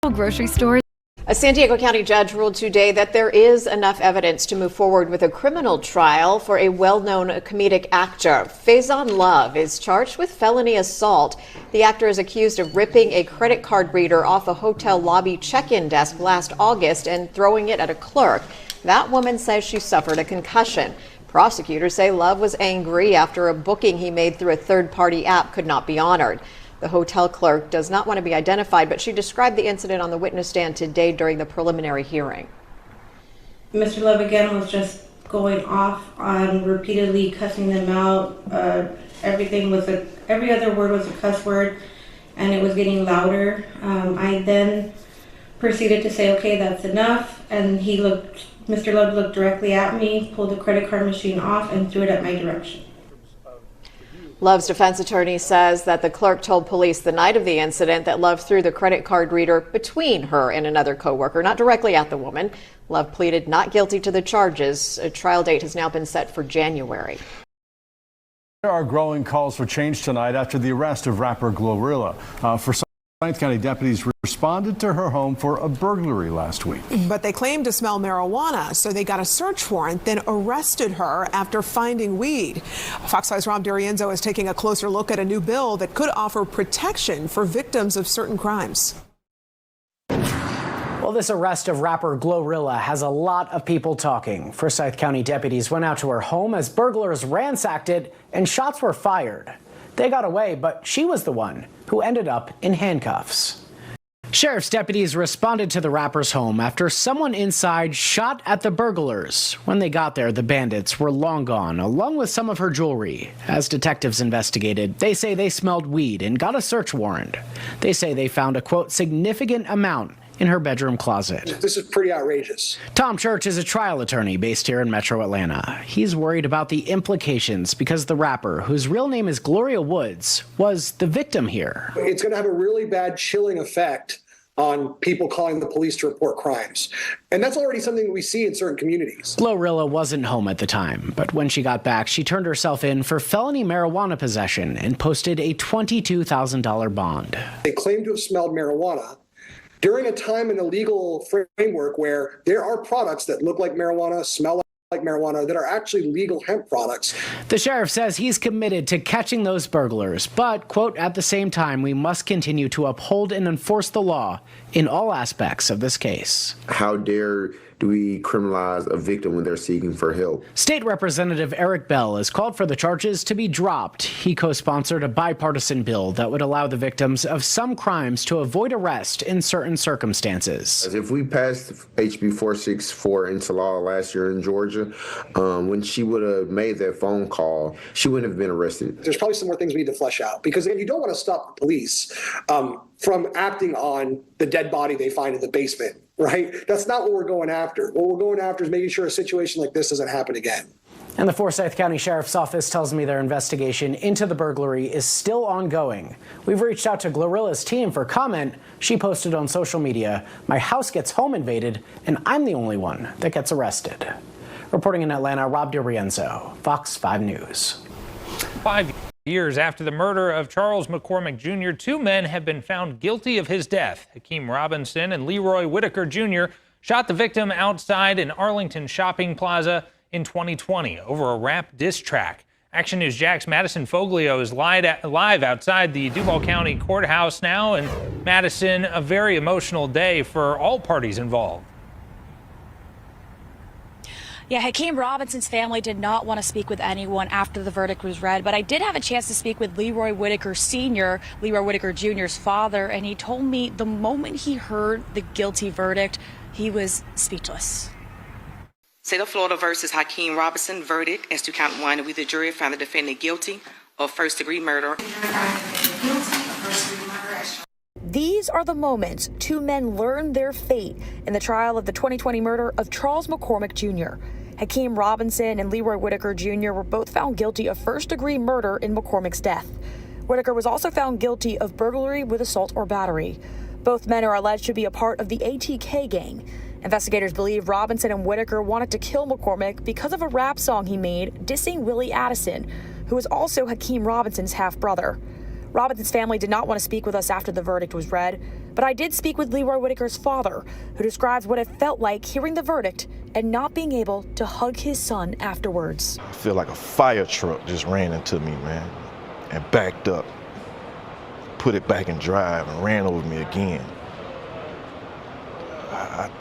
local grocery stores. A San Diego County judge ruled today that there is enough evidence to move forward with a criminal trial for a well-known comedic actor. Faison Love is charged with felony assault. The actor is accused of ripping a credit card reader off a hotel lobby check-in desk last August and throwing it at a clerk. That woman says she suffered a concussion. Prosecutors say Love was angry after a booking he made through a third-party app could not be honored. The hotel clerk does not want to be identified, but she described the incident on the witness stand today during the preliminary hearing. Mr. Love again was just going off on repeatedly cussing them out. Every other word was a cuss word, and it was getting louder. I then proceeded to say, okay, that's enough. And Mr. Love looked directly at me, pulled the credit card machine off, and threw it at my direction. Love's defense attorney says that the clerk told police the night of the incident that Love threw the credit card reader between her and another coworker, not directly at the woman. Love pleaded not guilty to the charges. A trial date has now been set for January. There are growing calls for change tonight after the arrest of rapper Glorilla. Forsyth County deputies responded to her home for a burglary last week. But they claimed to smell marijuana, so they got a search warrant, then arrested her after finding weed. Fox 5's Rob D'Arienzo is taking a closer look at a new bill that could offer protection for victims of certain crimes. Well, this arrest of rapper Glorilla has a lot of people talking. Forsyth County deputies went out to her home as burglars ransacked it and shots were fired. They got away, but she was the one who ended up in handcuffs. Sheriff's deputies responded to the rapper's home after someone inside shot at the burglars. When they got there, the bandits were long gone, along with some of her jewelry. As detectives investigated, they say they smelled weed and got a search warrant. They say they found a, quote, significant amount in her bedroom closet. This is pretty outrageous. Tom Church is a trial attorney based here in Metro Atlanta. He's worried about the implications because the rapper, whose real name is Gloria Woods, was the victim here. It's going to have a really bad chilling effect on people calling the police to report crimes. And that's already something we see in certain communities. Glorilla wasn't home at the time, but when she got back, she turned herself in for felony marijuana possession and posted a $22,000 bond. They claim to have smelled marijuana during a time in a legal framework where there are products that look like marijuana, smell like marijuana, that are actually legal hemp products. The sheriff says he's committed to catching those burglars, but, quote, at the same time, we must continue to uphold and enforce the law in all aspects of this case. How dare do we criminalize a victim when they're seeking for help? State Representative Eric Bell has called for the charges to be dropped. He co-sponsored a bipartisan bill that would allow the victims of some crimes to avoid arrest in certain circumstances. If we passed HB 464 into law last year in Georgia, when she would have made that phone call, she wouldn't have been arrested. There's probably some more things we need to flesh out, because you don't want to stop the police from acting on the dead body they find in the basement, right? That's not what we're going after. What we're going after is making sure a situation like this doesn't happen again. And the Forsyth County Sheriff's Office tells me their investigation into the burglary is still ongoing. We've reached out to Glorilla's team for comment. She posted on social media, "My house gets home invaded, and I'm the only one that gets arrested." Reporting in Atlanta, Rob D'Arienzo, Fox 5 News. 5 years after the murder of Charles McCormick Jr., 2 men have been found guilty of his death. Hakeem Robinson and Leroy Whitaker Jr. shot the victim outside an Arlington shopping plaza in 2020 over a rap diss track. Action News Jack's Madison Foglio is live outside the Duval County Courthouse now. And Madison, a very emotional day for all parties involved. Yeah, Hakeem Robinson's family did not want to speak with anyone after the verdict was read, but I did have a chance to speak with Leroy Whitaker Sr., Leroy Whitaker Jr.'s father, and he told me the moment he heard the guilty verdict, he was speechless. State of Florida versus Hakeem Robinson verdict as to count 1. We, the jury, found the defendant guilty of first-degree murder. These are the moments 2 men learned their fate in the trial of the 2020 murder of Charles McCormick Jr. Hakeem Robinson and Leroy Whitaker Jr. were both found guilty of first-degree murder in McCormick's death. Whitaker was also found guilty of burglary with assault or battery. Both men are alleged to be a part of the ATK gang. Investigators believe Robinson and Whitaker wanted to kill McCormick because of a rap song he made dissing Willie Addison, who is also Hakeem Robinson's half-brother. Robinson's family did not want to speak with us after the verdict was read, but I did speak with Leroy Whitaker's father, who describes what it felt like hearing the verdict and not being able to hug his son afterwards. I feel like a fire truck just ran into me, man, and backed up, put it back in drive and ran over me again.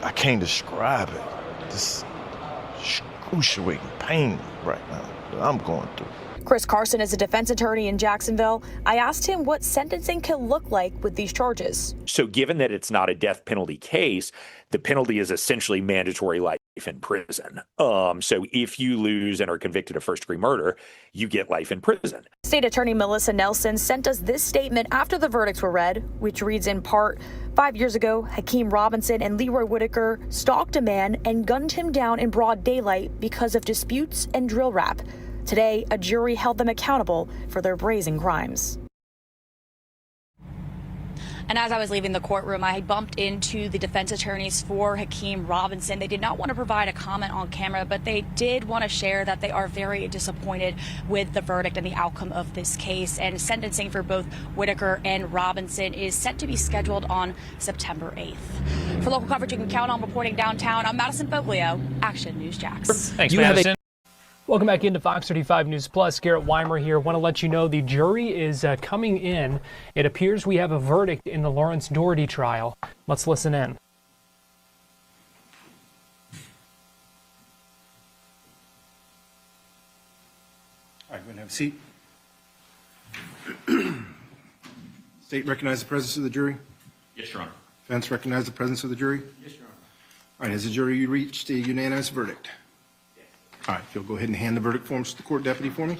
I can't describe it. This excruciating pain right now that I'm going through. Chris Carson is a defense attorney in Jacksonville. I asked him what sentencing can look like with these charges. So given that it's not a death penalty case, the penalty is essentially mandatory life in prison. So if you lose and are convicted of first-degree murder, you get life in prison. State Attorney Melissa Nelson sent us this statement after the verdicts were read, which reads in part, 5 years ago, Hakeem Robinson and Leroy Whitaker stalked a man and gunned him down in broad daylight because of disputes and drill rap. Today, a jury held them accountable for their brazen crimes. And as I was leaving the courtroom, I bumped into the defense attorneys for Hakeem Robinson. They did not want to provide a comment on camera, but they did want to share that they are very disappointed with the verdict and the outcome of this case. And sentencing for both Whitaker and Robinson is set to be scheduled on September 8th. For local coverage you can count on, reporting downtown, I'm Madison Foglio, Action News Jax. Thanks, Madison. Welcome back into Fox 35 News Plus. Garrett Weimer here. Want to let you know the jury is coming in. It appears we have a verdict in the Lawrence Doherty trial. Let's listen in. All right, go ahead and have a seat. State recognize the presence of the jury? Yes, Your Honor. Defense recognize the presence of the jury? Yes, Your Honor. All right, has the jury reached a unanimous verdict? All right, if you'll go ahead and hand the verdict forms to the court deputy for me.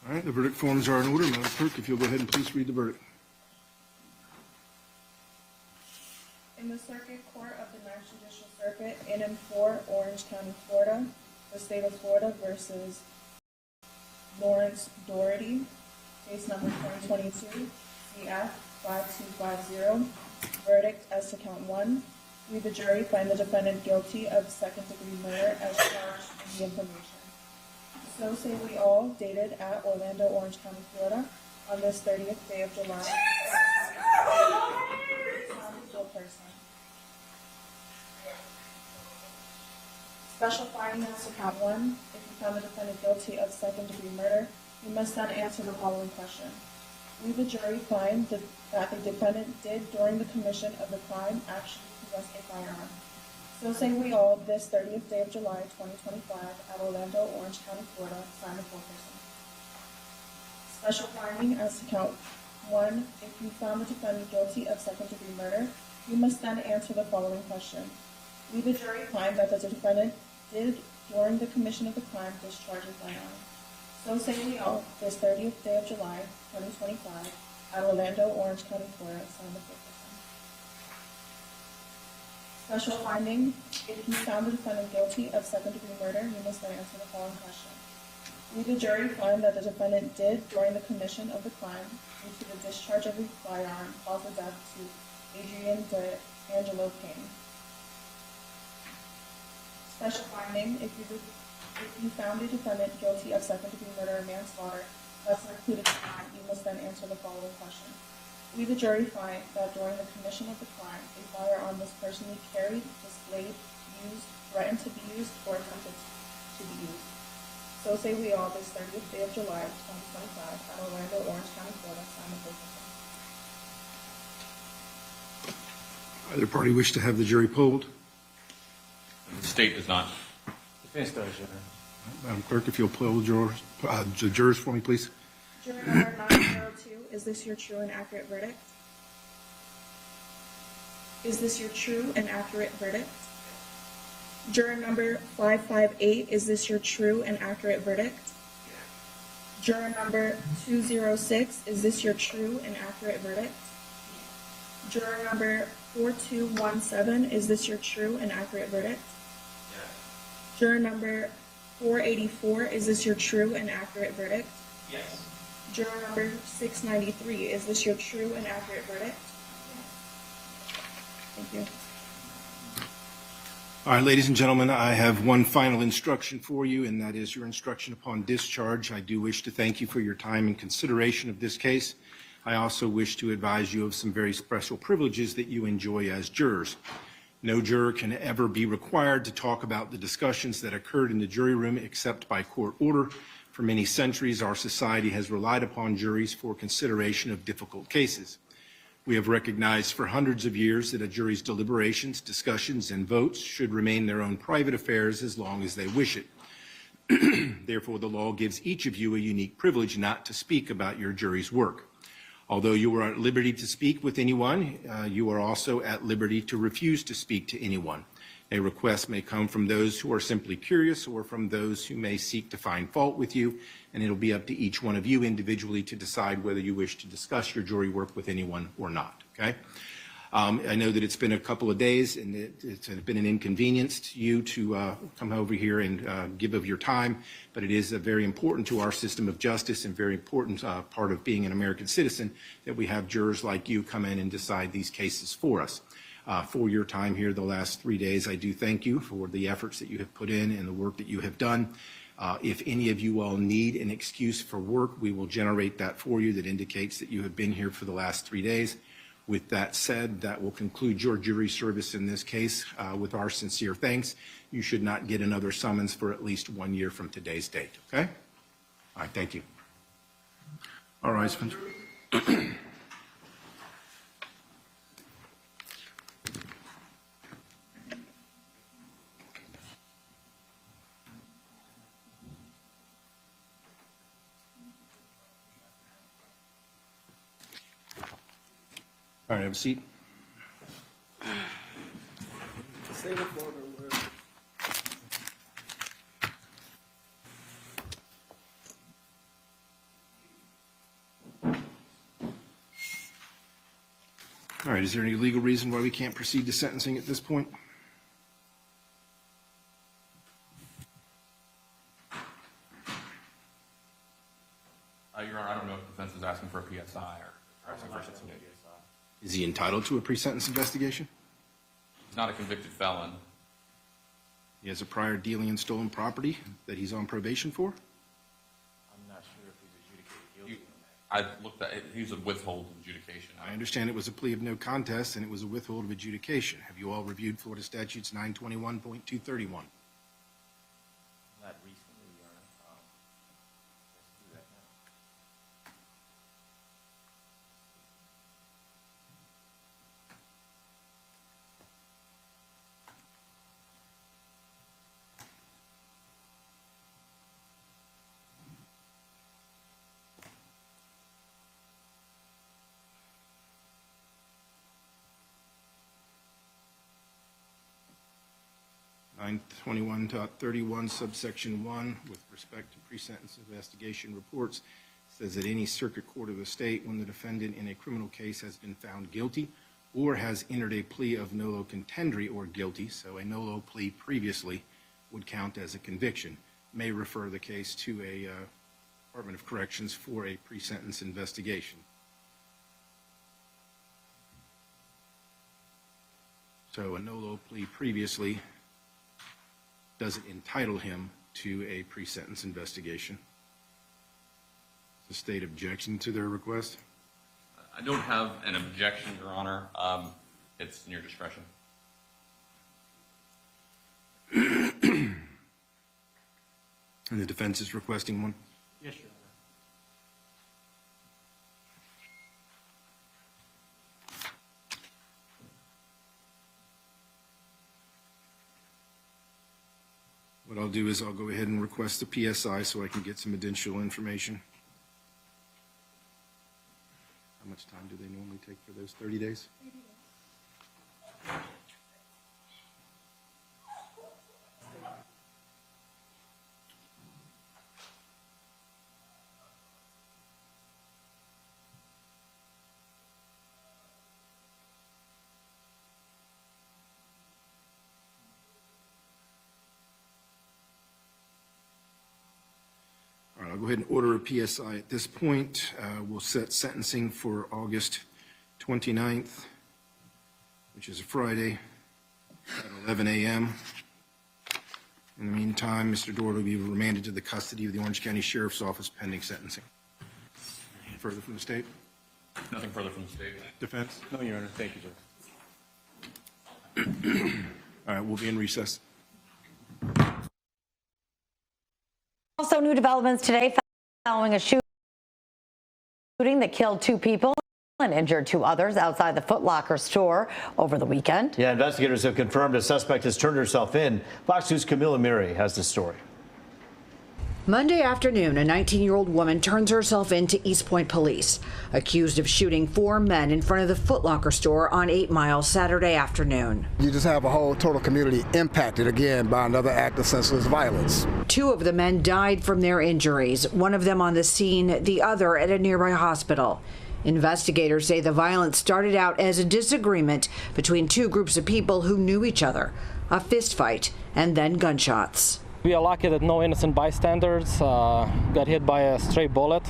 All right, the verdict forms are in order. Madam Clerk, if you'll go ahead and please read the verdict. In the Circuit Court of the Ninth Judicial Circuit, NM4, Orange County, Florida, the state of Florida versus Lawrence Doherty, case number 2022, CF 5250. Verdict as to count 1. We, the jury, find the defendant guilty of second-degree murder as charged in the information. So say we all, dated at Orlando, Orange County, Florida, on this 30th day of July. Full person. Special finding as to count 1. If you found the defendant guilty of second-degree murder, you must then answer the following question. We, the jury, find that the defendant did, during the commission of the crime, actually possess a firearm. So say we all, this 30th day of July, 2025, at Orlando, Orange County, Florida, sign the foreperson. Special finding as to count 1. If you found the defendant guilty of second-degree murder, you must then answer the following question. We, the jury, find that the defendant did, during the commission of the crime, discharge a firearm. So say we all, this 30th day of July, 2025, at Orlando, Orange County, Florida, sign the foreperson. Special finding, if you found the defendant guilty of second-degree murder, you must then answer the following question. We, the jury, find that the defendant did, during the commission of the crime, due to the discharge of a firearm, cause the death to Adrian D'Angelo Payne. Special finding, if you found the defendant guilty of second-degree murder or manslaughter, lesser included crime, you must then answer the following question. We, the jury, find that during the commission of the crime, a firearm was personally carried, displayed, used, threatened to be used, or attempted to be used. So say we all, this 30th day of July, 2025, at Orlando, Orange County, Florida, sign the foreperson. Either party wish to have the jury polled? The state does not. Defense does, Your Honor. Madam Clerk, if you'll poll the jurors for me, please. Juror number 902, is this your true and accurate verdict? Is this your true and accurate verdict? Juror number 558, is this your true and accurate verdict? Juror number 206, is this your true and accurate verdict? Juror number 4217, is this your true and accurate verdict? Yes. Juror number 484, is this your true and accurate verdict? Yes. Juror number 693, is this your true and accurate verdict? Thank you. All right, ladies and gentlemen, I have one final instruction for you, and that is your instruction upon discharge. I do wish to thank you for your time and consideration of this case. I also wish to advise you of some very special privileges that you enjoy as jurors. No juror can ever be required to talk about the discussions that occurred in the jury room except by court order. For many centuries, our society has relied upon juries for consideration of difficult cases. We have recognized for hundreds of years that a jury's deliberations, discussions, and votes should remain their own private affairs as long as they wish it. Therefore, the law gives each of you a unique privilege not to speak about your jury's work. Although you are at liberty to speak with anyone, you are also at liberty to refuse to speak to anyone. A request may come from those who are simply curious or from those who may seek to find fault with you, and it'll be up to each one of you individually to decide whether you wish to discuss your jury work with anyone or not, okay? I know that it's been a couple of days and it's been an inconvenience to you to come over here and give of your time, but it is very important to our system of justice and very important part of being an American citizen that we have jurors like you come in and decide these cases for us. For your time here the last 3 days, I do thank you for the efforts that you have put in and the work that you have done. If any of you all need an excuse for work, we will generate that for you that indicates that you have been here for the last 3 days. With that said, that will conclude your jury service in this case. With our sincere thanks, you should not get another summons for at least 1 year from today's date, okay? All right, thank you. All right, Spencer. All right, have a seat. All right, is there any legal reason why we can't proceed to sentencing at this point? Your Honor, I don't know if the defense is asking for a PSI or asking for something. Is he entitled to a pre-sentence investigation? He's not a convicted felon. He has a prior dealing in stolen property that he's on probation for? I'm not sure if he's adjudicated guilty. I looked at it. He's a withhold adjudication. I understand it was a plea of no contest and it was a withhold of adjudication. Have you all reviewed Florida Statutes 921.231? Not recently, Your Honor. Let's do that now. Nine 21.31 subsection 1 with respect to pre-sentence investigation reports says that any circuit court of the state when the defendant in a criminal case has been found guilty or has entered a plea of nolo contendere or guilty, so a nolo plea previously would count as a conviction, may refer the case to a Department of Corrections for a pre-sentence investigation. So a nolo plea previously doesn't entitle him to a pre-sentence investigation. The state objection to their request? I don't have an objection, Your Honor. It's in your discretion. And the defense is requesting one? Yes, Your Honor. What I'll do is I'll go ahead and request the PSI so I can get some additional information. How much time do they normally take for those 30 days? 30 days. I'll go ahead and order a PSI at this point. We'll set sentencing for August 29th, which is a Friday, at 11 a.m. In the meantime, Mr. Doherty will be remanded to the custody of the Orange County Sheriff's Office pending sentencing. Further from the state? Nothing further from the state. Defense? No, Your Honor. Thank you, sir. All right, we'll be in recess. Also, new developments today following a shooting that killed 2 people and injured 2 others outside the Foot Locker store over the weekend. Yeah, investigators have confirmed a suspect has turned herself in. Fox News' Camila Miri has the story. Monday afternoon, a 19-year-old woman turns herself in to East Point police, accused of shooting 4 men in front of the Foot Locker store on 8 Mile Saturday afternoon. You just have a whole total community impacted again by another act of senseless violence. 2 of the men died from their injuries, one of them on the scene, the other at a nearby hospital. Investigators say the violence started out as a disagreement between 2 groups of people who knew each other, a fistfight, and then gunshots. We are lucky that no innocent bystanders got hit by a stray bullet.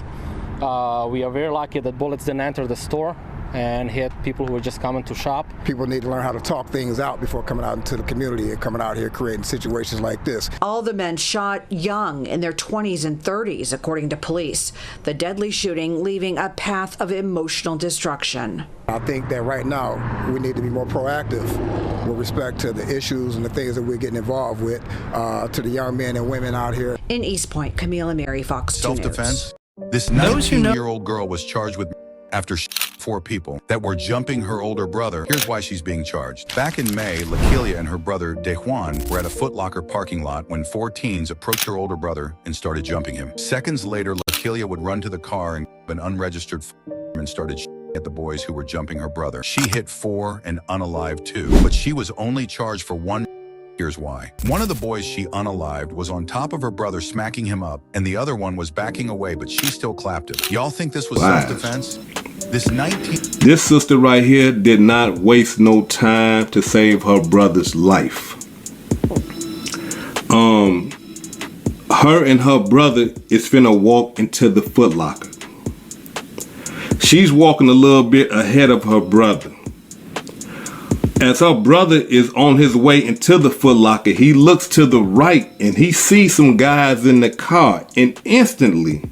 We are very lucky that bullets didn't enter the store and hit people who were just coming to shop. People need to learn how to talk things out before coming out into the community and coming out here creating situations like this. All the men shot young, in their 20s and 30s, according to police. The deadly shooting leaving a path of emotional destruction. I think that right now we need to be more proactive with respect to the issues and the things that we're getting involved with to the young men and women out here. In East Point, Camila Mary, Fox 2 News. Self-defense? This 19-year-old girl was charged with after 4 people that were jumping her older brother. Here's why she's being charged. Back in May, Lakelia and her brother Dejuan were at a Foot Locker parking lot when 4 teens approached her older brother and started jumping him. Seconds later, Lakelia would run to the car and an unregistered and started at the boys who were jumping her brother. She hit 4 and unalived 2, but she was only charged for 1. Here's why. One of the boys she unalived was on top of her brother smacking him up, and the other one was backing away, but she still clapped him. Y'all think this was self-defense? This sister right here did not waste no time to save her brother's life. Her and her brother is finna walk into the Foot Locker. She's walking a little bit ahead of her brother. As her brother is on his way into the Foot Locker, he looks to the right and he sees some guys in the car, and instantly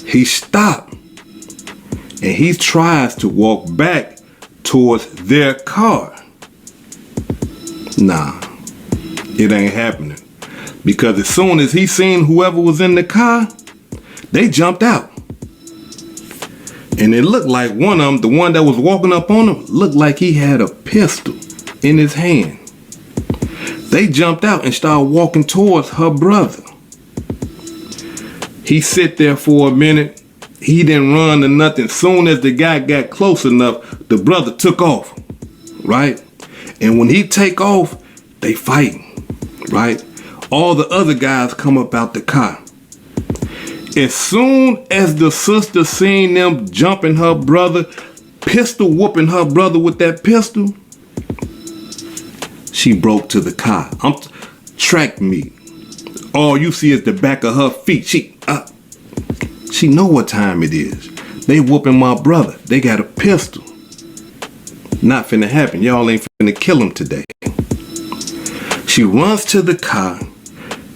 he stopped and he tries to walk back towards their car. Nah, it ain't happening, because as soon as he seen whoever was in the car, they jumped out. And it looked like one of them, the one that was walking up on him, looked like he had a pistol in his hand. They jumped out and started walking towards her brother. He sit there for a minute. He didn't run or nothing. Soon as the guy got close enough, the brother took off, right? And when he take off, they fighting, right? All the other guys come up out the car. As soon as the sister seen them jumping her brother, pistol whooping her brother with that pistol, she broke to the car. Track me. All you see is the back of her feet. She know what time it is. They whooping my brother. They got a pistol. Not finna happen. Y'all ain't finna kill him today. She runs to the car,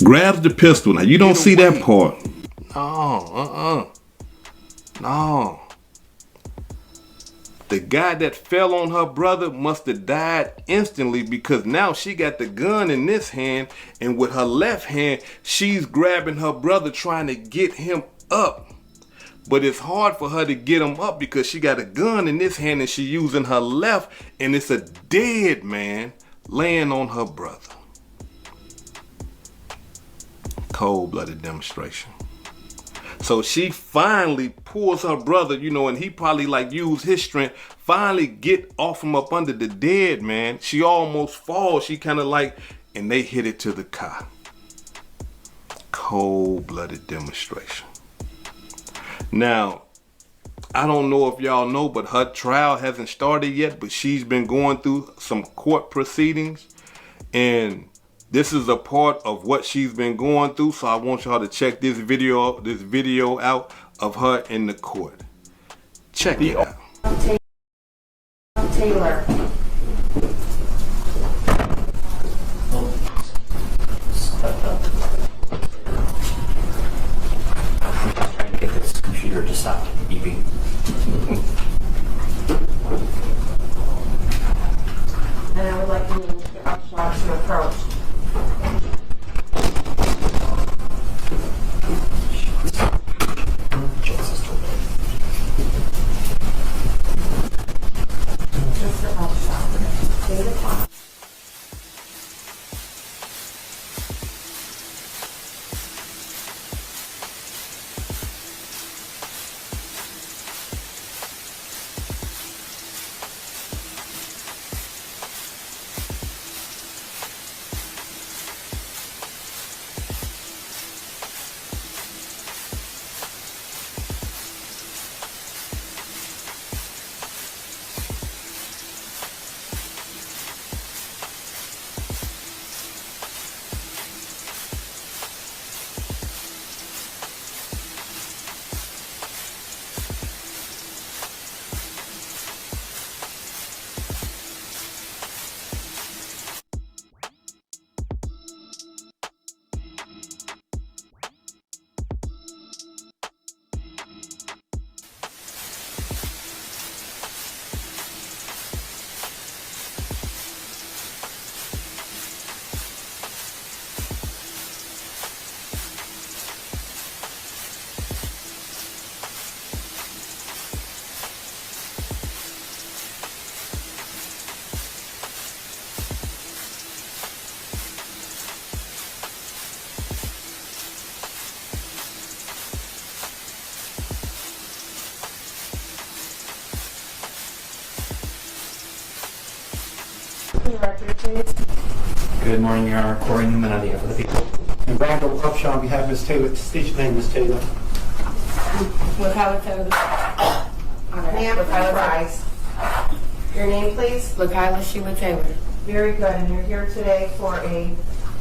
grabs the pistol. Now you don't see that part. No. The guy that fell on her brother must have died instantly, because now she got the gun in this hand, and with her left hand, she's grabbing her brother trying to get him up. But it's hard for her to get him up because she got a gun in this hand and she using her left, and it's a dead man laying on her brother. Cold-blooded demonstration. So she finally pulls her brother, and he probably used his strength, finally get off from up under the dead man. She almost falls. She kind of and they hit it to the car. Cold-blooded demonstration. Now, I don't know if y'all know, but her trial hasn't started yet, but she's been going through some court proceedings, and This is a part of what she's been going through, so I want y'all to check this video out of her in the court. Check it out. Taylor. Trying to get this computer to stop beeping. And I would like to move Mr. Upshaw to approach. Mr. Upshaw, stay the clock. Good morning, Your Honor. Corey Newman on behalf of the people. And Randall Upshaw on behalf of Ms. Taylor. State your name, Ms. Taylor. LaKyla Taylor. Ma'am, rise. Your name, please? LaKyla Sheila Taylor. Very good. And you're here today for a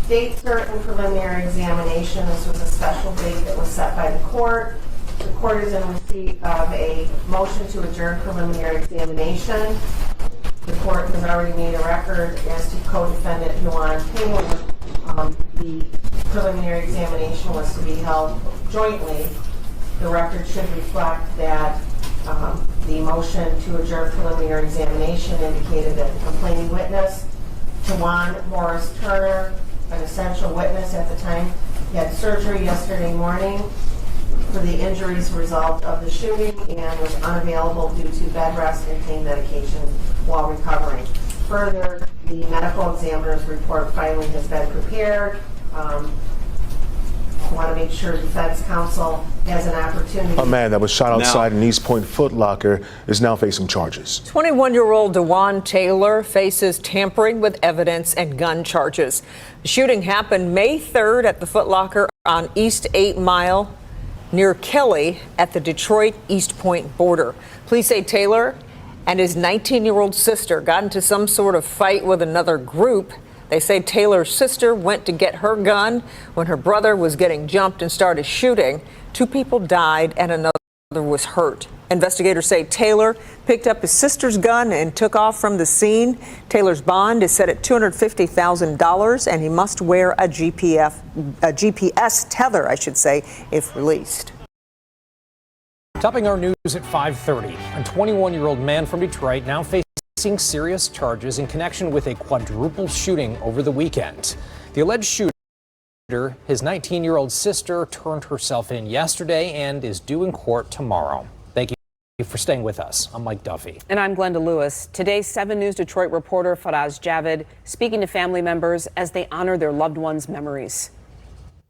date certain preliminary examination. This was a special date that was set by the court. The court is in receipt of a motion to adjourn preliminary examination. The court has already made a record as to co-defendant Juan Taylor. The preliminary examination was to be held jointly. The record should reflect that the motion to adjourn preliminary examination indicated that the complaining witness, Juan Morris Turner, an essential witness at the time, had surgery yesterday morning for the injuries result of the shooting and was unavailable due to bed rest and pain medication while recovering. Further, the medical examiner's report filing has been prepared. I want to make sure defense counsel has an opportunity. A man that was shot outside an East Point Foot Locker is now facing charges. 21-year-old DeJuan Taylor faces tampering with evidence and gun charges. The shooting happened May 3rd at the Foot Locker on East 8 Mile near Kelly at the Detroit East Point border. Police say Taylor and his 19-year-old sister got into some sort of fight with another group. They say Taylor's sister went to get her gun when her brother was getting jumped and started shooting. 2 people died and another was hurt. Investigators say Taylor picked up his sister's gun and took off from the scene. Taylor's bond is set at $250,000 and he must wear a GPS tether, if released. Topping our news at 5:30, a 21-year-old man from Detroit now facing serious charges in connection with a quadruple shooting over the weekend. The alleged shooter, his 19-year-old sister, turned herself in yesterday and is due in court tomorrow. Thank you for staying with us. I'm Mike Duffy. And I'm Glenda Lewis. Today's 7 News Detroit reporter Faraz Javid speaking to family members as they honor their loved ones' memories.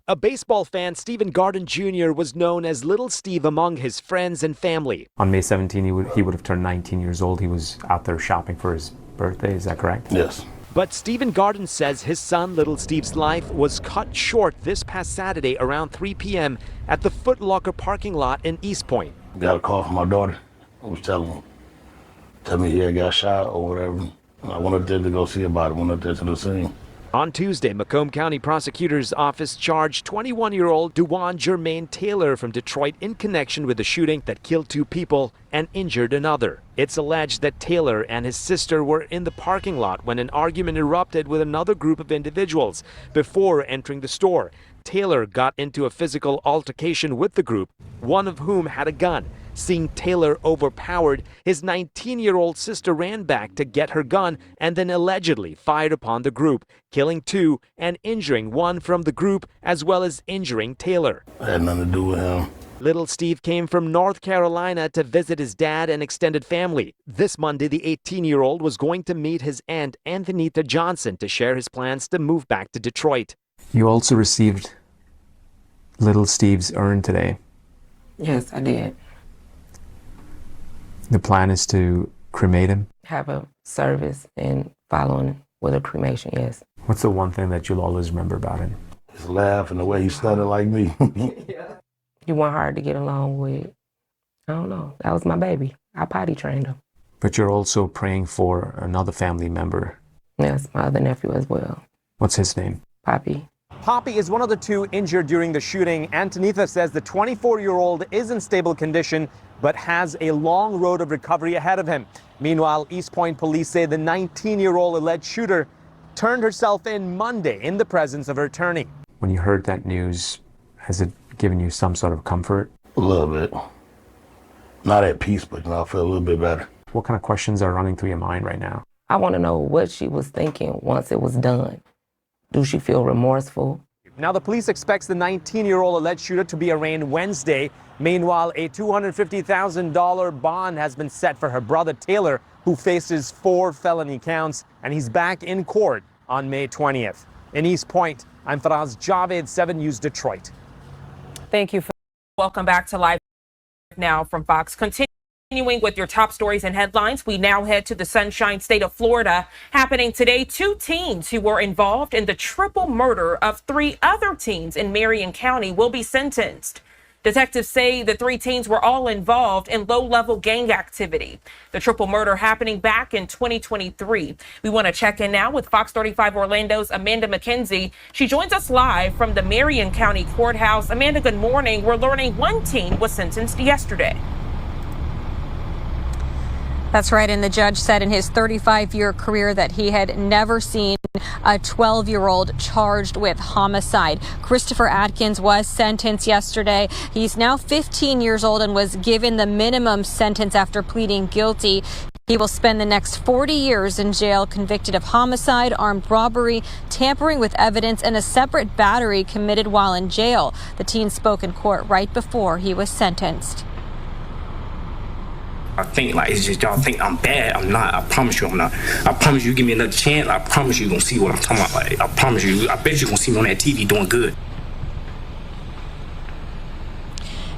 A baseball fan, Stephen Garden Jr., was known as Little Steve among his friends and family. On May 17, he would have turned 19 years old. He was out there shopping for his birthday. Is that correct? Yes. But Stephen Garden says his son, Little Steve's life was cut short this past Saturday around 3 p.m. at the Foot Locker parking lot in East Point. Got a call from my daughter. I was telling me he had got shot or whatever. I went up there to go see about it, went up there to the scene. On Tuesday, Macomb County Prosecutor's Office charged 21-year-old Dewan Jermaine Taylor from Detroit in connection with the shooting that killed 2 people and injured another. It's alleged that Taylor and his sister were in the parking lot when an argument erupted with another group of individuals before entering the store. Taylor got into a physical altercation with the group, one of whom had a gun. Seeing Taylor overpowered, his 19-year-old sister ran back to get her gun and then allegedly fired upon the group, killing 2 and injuring 1 from the group, as well as injuring Taylor. I had nothing to do with him. Little Steve came from North Carolina to visit his dad and extended family. This Monday, the 18-year-old was going to meet his aunt, Anthonyta Johnson, to share his plans to move back to Detroit. You also received little Steve's urn today. Yes, I did. The plan is to cremate him? Have a service and following with a cremation, yes. What's the one thing that you'll always remember about him? His laugh and the way he sounded like me. You weren't hard to get along with. I don't know. That was my baby. I potty trained him. But you're also praying for another family member. Yes, my other nephew as well. What's his name? Poppy. Poppy is one of the 2 injured during the shooting. Antonita says the 24-year-old is in stable condition, but has a long road of recovery ahead of him. Meanwhile, East Point police say the 19-year-old alleged shooter turned herself in Monday in the presence of her attorney. When you heard that news, has it given you some sort of comfort? A little bit. Not at peace, but I feel a little bit better. What kind of questions are running through your mind right now? I want to know what she was thinking once it was done. Do she feel remorseful? Now, the police expects the 19-year-old alleged shooter to be arraigned Wednesday. Meanwhile, a $250,000 bond has been set for her brother Taylor, who faces 4 felony counts, and he's back in court on May 20th. In East Point, I'm Faraz Javed, 7 News Detroit. Thank you. Welcome back to Live Now from Fox. Continuing with your top stories and headlines, we now head to the Sunshine State of Florida. Happening today, 2 teens who were involved in the triple murder of 3 other teens in Marion County will be sentenced. Detectives say the 3 teens were all involved in low-level gang activity. The triple murder happening back in 2023. We want to check in now with Fox 35 Orlando's Amanda McKenzie. She joins us live from the Marion County Courthouse. Amanda, good morning. We're learning 1 teen was sentenced yesterday. That's right, and the judge said in his 35-year career that he had never seen a 12-year-old charged with homicide. Christopher Atkins was sentenced yesterday. He's now 15 years old and was given the minimum sentence after pleading guilty. He will spend the next 40 years in jail, convicted of homicide, armed robbery, tampering with evidence, and a separate battery committed while in jail. The teen spoke in court right before he was sentenced. I think like it's just y'all think I'm bad. I'm not. I promise you I'm not. I promise you give me another chance. I promise you gonna see what I'm talking about. Like I promise you. I bet you gonna see me on that TV doing good.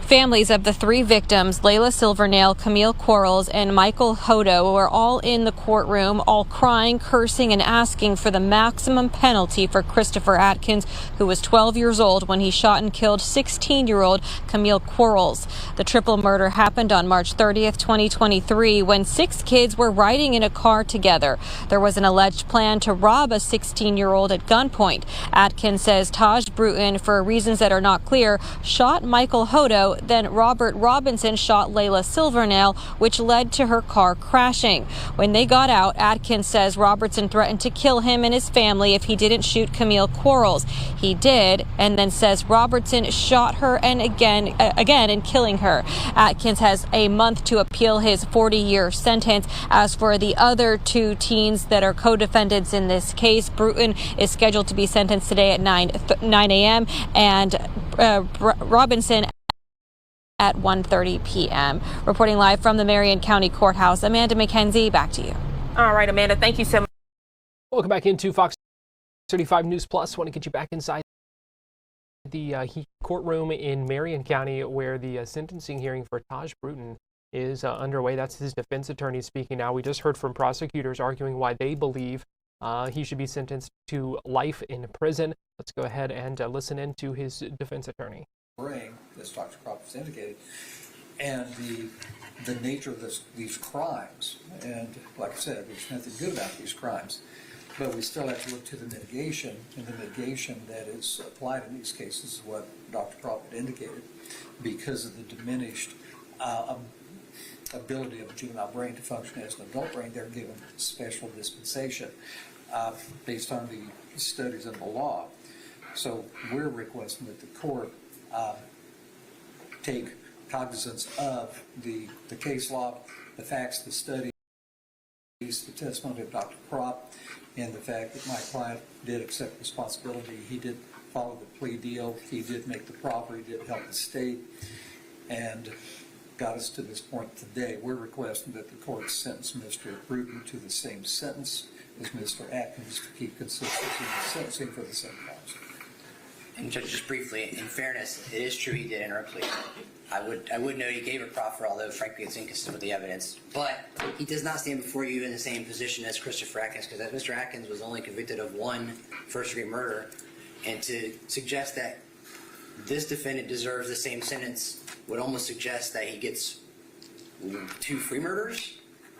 Families of the 3 victims, Layla Silvernail, Camille Quarles, and Michael Hodo, were all in the courtroom, all crying, cursing, and asking for the maximum penalty for Christopher Atkins, who was 12 years old when he shot and killed 16-year-old Camille Quarles. The triple murder happened on March 30th, 2023, when 6 kids were riding in a car together. There was an alleged plan to rob a 16-year-old at gunpoint. Atkins says Taj Bruton, for reasons that are not clear, shot Michael Hodo. Then Robert Robinson shot Layla Silvernail, which led to her car crashing. When they got out, Atkins says Robertson threatened to kill him and his family if he didn't shoot Camille Quarles. He did, and then says Robertson shot her and again in killing her. Atkins has a month to appeal his 40-year sentence. As for the other 2 teens that are co-defendants in this case, Bruton is scheduled to be sentenced today at 9 a.m. and Robinson at 1:30 p.m. Reporting live from the Marion County Courthouse, Amanda McKenzie, back to you. All right, Amanda, thank you so much. Welcome back into Fox 35 News Plus. Want to get you back inside the courtroom in Marion County where the sentencing hearing for Taj Bruton is underway. That's his defense attorney speaking now. We just heard from prosecutors arguing why they believe he should be sentenced to life in prison. Let's go ahead and listen in to his defense attorney. As Dr. Cropper's indicated, and the nature of these crimes, and like I said, there's nothing good about these crimes. But we still have to look to the mitigation, and the mitigation that is applied in these cases is what Dr. Crawford indicated, because of the diminished ability of the juvenile brain to function as an adult brain. They're given special dispensation based on the studies of the law. So we're requesting that the court take cognizance of the case law, the facts, the studies, the testimony of Dr. Kropp, and the fact that my client did accept responsibility. He did follow the plea deal. He did make the proffer. He did help the state, and got us to this point today. We're requesting that the court sentence Mr. Bruton to the same sentence as Mr. Atkins to keep consistency in the sentencing for the same crimes. And Judge, just briefly, in fairness, it is true he did enter a plea. I would note he gave a proffer, although frankly it's inconsistent with the evidence. But he does not stand before you in the same position as Christopher Atkins, because Mr. Atkins was only convicted of one first-degree murder, and to suggest that this defendant deserves the same sentence would almost suggest that he gets 2 free murders,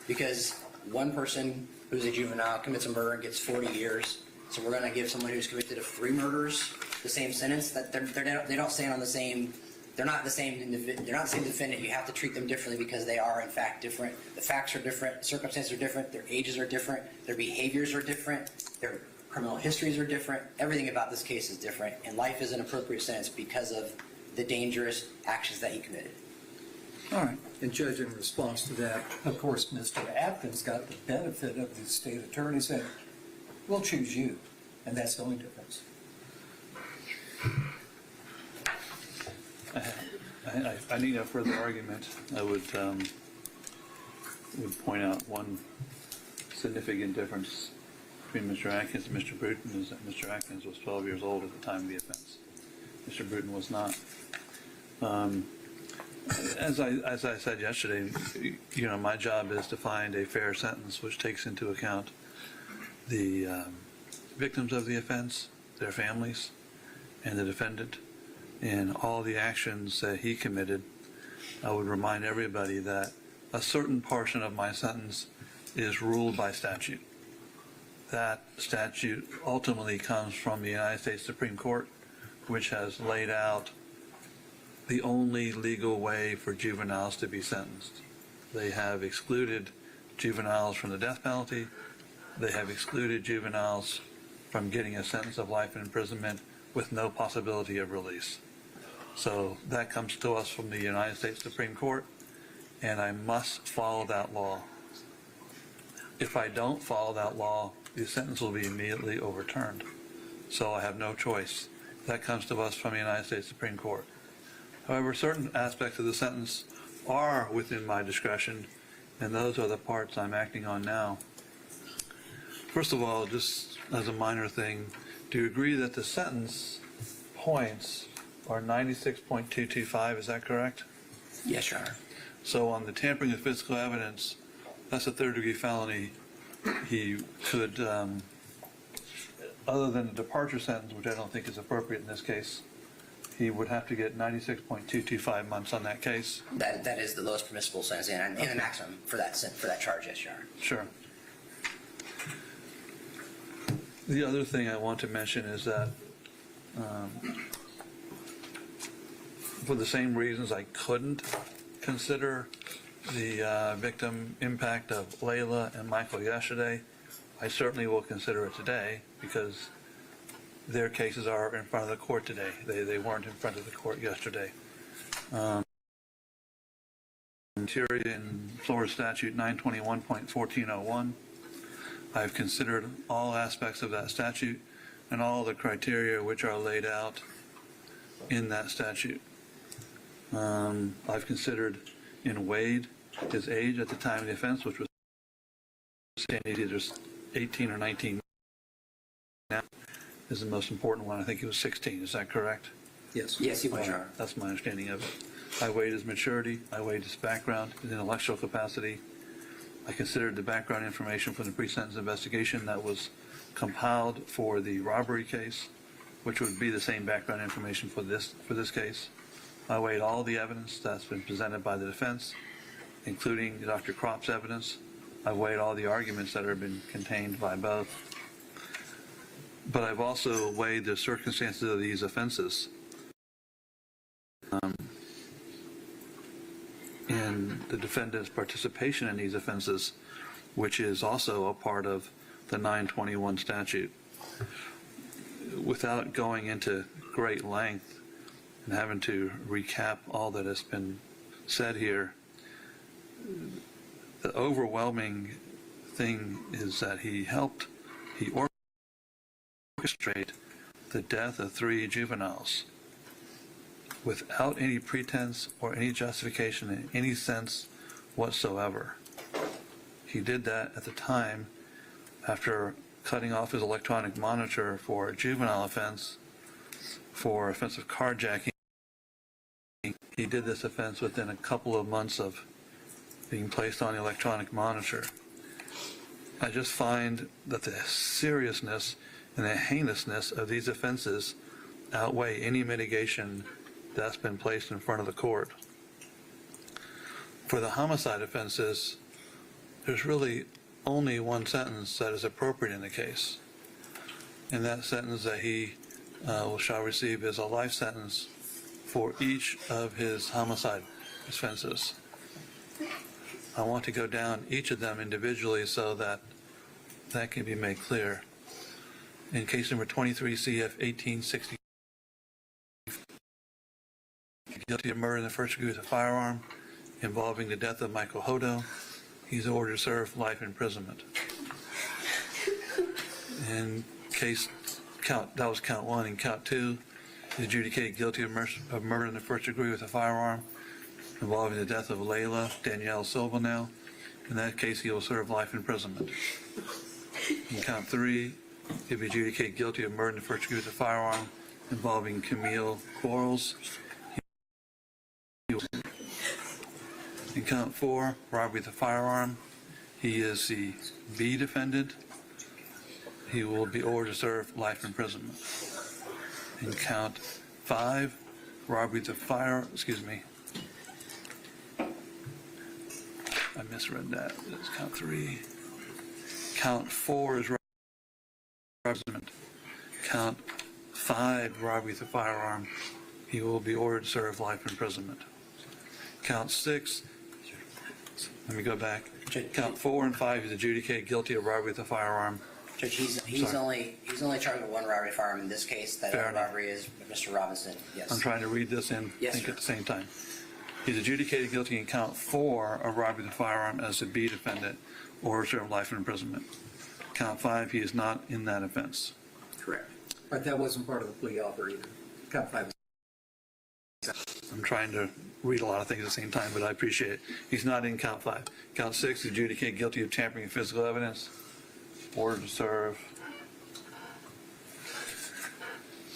because one person who's a juvenile commits a murder and gets 40 years. So we're going to give someone who's convicted of 3 murders the same sentence. That they don't stand on the same. They're not the same. They're not the same defendant. You have to treat them differently because they are in fact different. The facts are different. Circumstances are different. Their ages are different. Their behaviors are different. Their criminal histories are different. Everything about this case is different, and life is an appropriate sentence because of the dangerous actions that he committed. All right. And Judge, in response to that, of course, Mr. Atkins got the benefit of the state attorney saying, we'll choose you, and that's the only difference. I need no further argument. I would point out one significant difference between Mr. Atkins and Mr. Bruton is that Mr. Atkins was 12 years old at the time of the offense. Mr. Bruton was not. As I said yesterday, my job is to find a fair sentence which takes into account the victims of the offense, their families, and the defendant, and all the actions that he committed. I would remind everybody that a certain portion of my sentence is ruled by statute. That statute ultimately comes from the United States Supreme Court, which has laid out the only legal way for juveniles to be sentenced. They have excluded juveniles from the death penalty. They have excluded juveniles from getting a sentence of life imprisonment with no possibility of release. So that comes to us from the United States Supreme Court, and I must follow that law. If I don't follow that law, the sentence will be immediately overturned. So I have no choice. That comes to us from the United States Supreme Court. However, certain aspects of the sentence are within my discretion, and those are the parts I'm acting on now. First of all, just as a minor thing, do you agree that the sentence points are 96.225, is that correct? Yes, Your Honor. So on the tampering of physical evidence, that's a third-degree felony. He could, other than the departure sentence, which I don't think is appropriate in this case, he would have to get 96.225 months on that case. That is the lowest permissible sentence and the maximum for that charge, yes, Your Honor. Sure. The other thing I want to mention is that for the same reasons I couldn't consider the victim impact of Layla and Michael yesterday, I certainly will consider it today because their cases are in front of the court today. They weren't in front of the court yesterday. In Florida Statute 921.1401, I've considered all aspects of that statute and all the criteria which are laid out in that statute. I've considered in Wade his age at the time of the offense, which was either 18 or 19. Now is the most important one. I think he was 16. Is that correct? Yes. Yes, he was, Your Honor. That's my understanding of it. I weighed his maturity. I weighed his background, his intellectual capacity. I considered the background information from the pre-sentence investigation that was compiled for the robbery case, which would be the same background information for this case. I weighed all the evidence that's been presented by the defense, including Dr. Kropp's evidence. I weighed all the arguments that have been contained by both but I've also weighed the circumstances of these offenses. And the defendant's participation in these offenses, which is also a part of the 921 statute. Without going into great length and having to recap all that has been said here, the overwhelming thing is that he orchestrated the death of 3 juveniles without any pretense or any justification in any sense whatsoever. He did that at the time after cutting off his electronic monitor for a juvenile offense, for offensive carjacking. He did this offense within a couple of months of being placed on the electronic monitor. I just find that the seriousness and the heinousness of these offenses outweigh any mitigation that's been placed in front of the court. For the homicide offenses, there's really only one sentence that is appropriate in the case. And that sentence that he shall receive is a life sentence for each of his homicide offenses. I want to go down each of them individually so that that can be made clear. In case number 23 CF 1860, guilty of murder in the first degree with a firearm involving the death of Michael Hodo, he's ordered to serve life imprisonment. In case that was count 1. In count 2, he's adjudicated guilty of murder in the first degree with a firearm involving the death of Layla Danielle Silvernail. In that case, he will serve life imprisonment. In count 3, he'll be adjudicated guilty of murder in the first degree with a firearm involving Camille Quarles. In count 4, robbery with a firearm, he is the B defendant. He will be ordered to serve life imprisonment. In count 5, robbery with a I misread that. It's count 3. Count 4 is robbery with imprisonment. Count 5, robbery with a firearm, he will be ordered to serve life imprisonment. Count 6, let me go back. Count 4 and 5 is adjudicated guilty of robbery with a firearm. Judge, he's only charged with 1 robbery firearm in this case. That other robbery is Mr. Robinson. Yes. I'm trying to read this and think at the same time. He's adjudicated guilty in count 4 of robbery with a firearm as a B defendant, or serve life in imprisonment. Count 5, he is not in that offense. Correct. But that wasn't part of the plea offer either. Count 5. I'm trying to read a lot of things at the same time, but I appreciate it. He's not in count 5. Count 6, adjudicated guilty of tampering with physical evidence, ordered to serve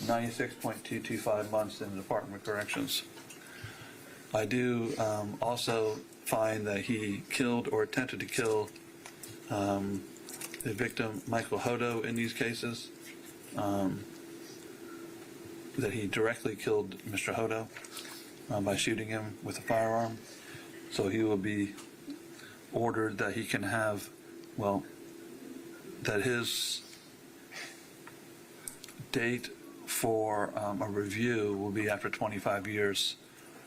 96.225 months in the Department of Corrections. I do also find that he killed or attempted to kill the victim, Michael Hodo, in these cases, that he directly killed Mr. Hodo by shooting him with a firearm. So he will be ordered that he can have, that his date for a review will be after 25 years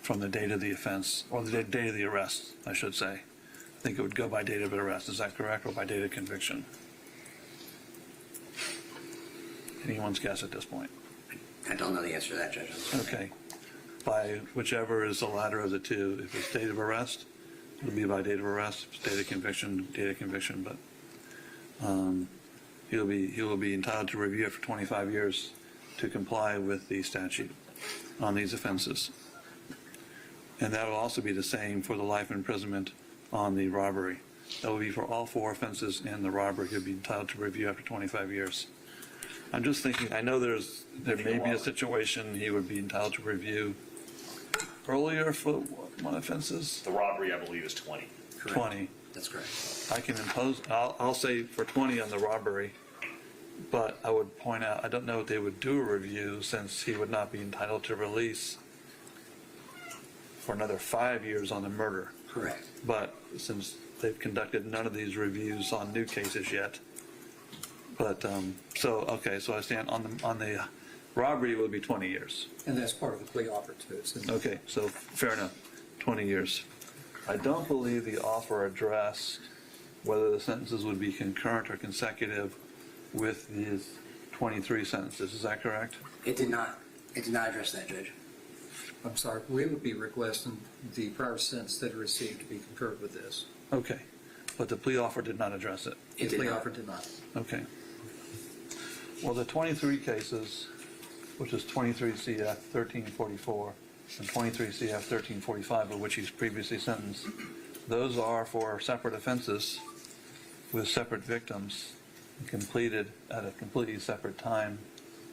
from the date of the offense, or the date of the arrest, I should say. I think it would go by date of arrest. Is that correct? Or by date of conviction? Anyone's guess at this point? I don't know the answer to that, Judge. Okay. By whichever is the latter of the two. If it's date of arrest, it'll be by date of arrest. If it's date of conviction, but he will be entitled to review for 25 years to comply with the statute on these offenses. And that will also be the same for the life imprisonment on the robbery. That will be for all 4 offenses in the robbery. He'll be entitled to review after 25 years. I'm just thinking, I know there may be a situation he would be entitled to review earlier for what offenses? The robbery, I believe, is 20. Correct. 20. That's correct. I can impose, I'll say for 20 on the robbery, but I would point out, I don't know if they would do a review since he would not be entitled to release for another 5 years on the murder. Correct. But since they've conducted none of these reviews on new cases yet, But, so I stand on the robbery, it would be 20 years. And that's part of the plea offer too. Okay, so fair enough, 20 years. I don't believe the offer addressed whether the sentences would be concurrent or consecutive with these 23 sentences. Is that correct? It did not. It did not address that, Judge. I'm sorry, we would be requesting the prior sentence that it received to be concurred with this. Okay, but the plea offer did not address it? It The did plea not. offer did not. Okay. Well, the 23 cases, which is 23 CF 1344 and 23 CF 1345, of which he's previously sentenced, those are for separate offenses with separate victims completed at a completely separate time,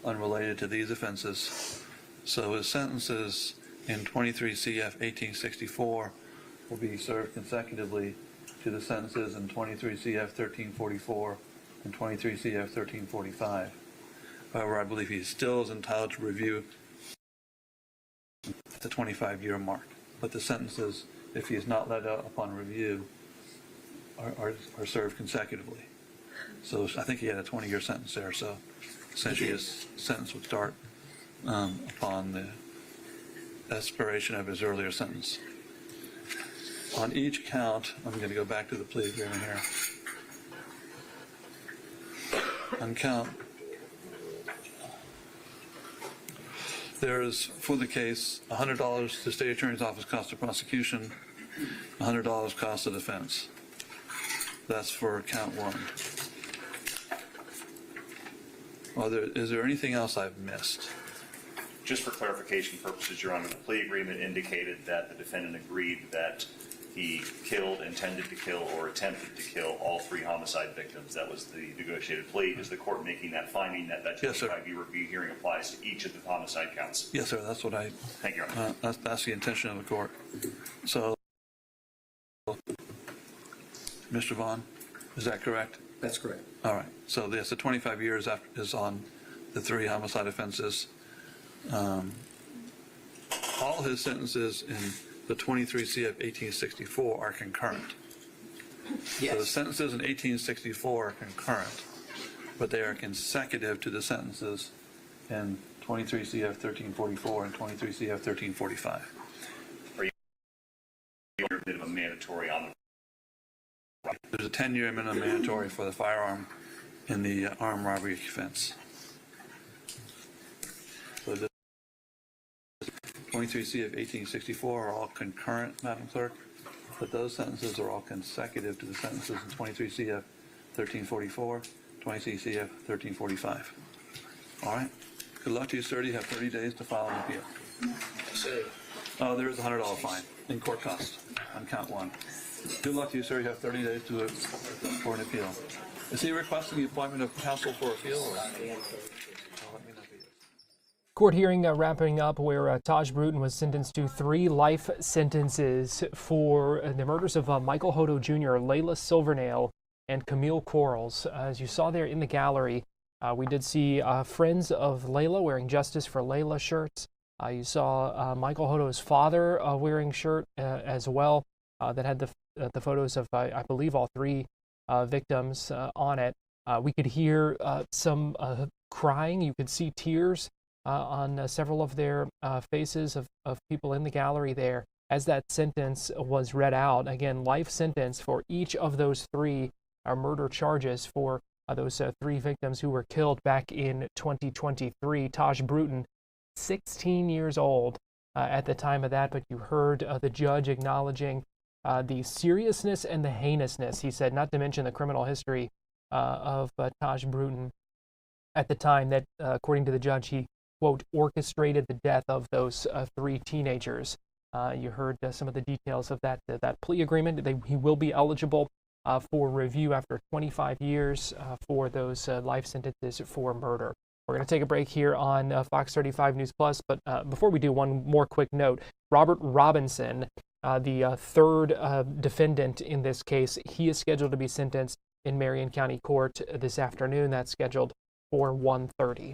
unrelated to these offenses. So his sentences in 23 CF 1864 will be served consecutively to the sentences in 23 CF 1344 and 23 CF 1345. However, I believe he still is entitled to review at the 25-year mark. But the sentences, if he is not let out upon review, are served consecutively. So I think he had a 20-year sentence there. So essentially his sentence would start upon the expiration of his earlier sentence. On each count, I'm going to go back to the plea agreement here. On count, there is, for the case, $100 to state attorney's office cost of prosecution, $100 cost of defense. That's for count one. Is there anything else I've missed? Just for clarification purposes, Your Honor, the plea agreement indicated that the defendant agreed that he killed, intended to kill, or attempted to kill all 3 homicide victims. That was the negotiated plea. Is the court making that finding that 25-year review hearing applies to each of the homicide counts? Yes, sir. That's what I. Thank you, Your Honor. That's the intention of the court. So, Mr. Vaughn, is that correct? That's correct. All right. So yes, the 25 years is on the 3 homicide offenses. All his sentences in the 23 CF 1864 are concurrent. Yes. So the sentences in 1864 are concurrent, but they are consecutive to the sentences in 23 CF 1344 and 23 CF 1345. Are you a bit of a mandatory on the... There's a 10-year minimum mandatory for the firearm in the armed robbery offense. So the 23 CF 1864 are all concurrent, Madam Clerk, but those sentences are all consecutive to the sentences in 23 CF 1344, 23 CF 1345. All right. Good luck to you, sir. You have 30 days to file an appeal. Oh, there is a $100 fine in court costs on count one. Good luck to you, sir. You have 30 days for an appeal. Is he requesting the appointment of counsel for appeal? Or? Court hearing wrapping up where Taj Bruton was sentenced to 3 life sentences for the murders of Michael Hodo Jr., Layla Silvernail, and Camille Quarles. As you saw there in the gallery, we did see friends of Layla wearing Justice for Layla shirts. You saw Michael Hodo's father wearing shirt as well that had the photos of, I believe, all 3 victims on it. We could hear some crying. You could see tears on several of their faces of people in the gallery there as that sentence was read out. Again, life sentence for each of those 3 murder charges for those 3 victims who were killed back in 2023. Taj Bruton, 16 years old at the time of that, but you heard the judge acknowledging the seriousness and the heinousness, he said, not to mention the criminal history of Taj Bruton at the time that, according to the judge, he, quote, orchestrated the death of those 3 teenagers. You heard some of the details of that plea agreement. He will be eligible for review after 25 years for those life sentences for murder. We're going to take a break here on Fox 35 News Plus, but before we do, one more quick note. Robert Robinson, the 3rd defendant in this case, he is scheduled to be sentenced in Marion County Court this afternoon. That's scheduled for 1:30.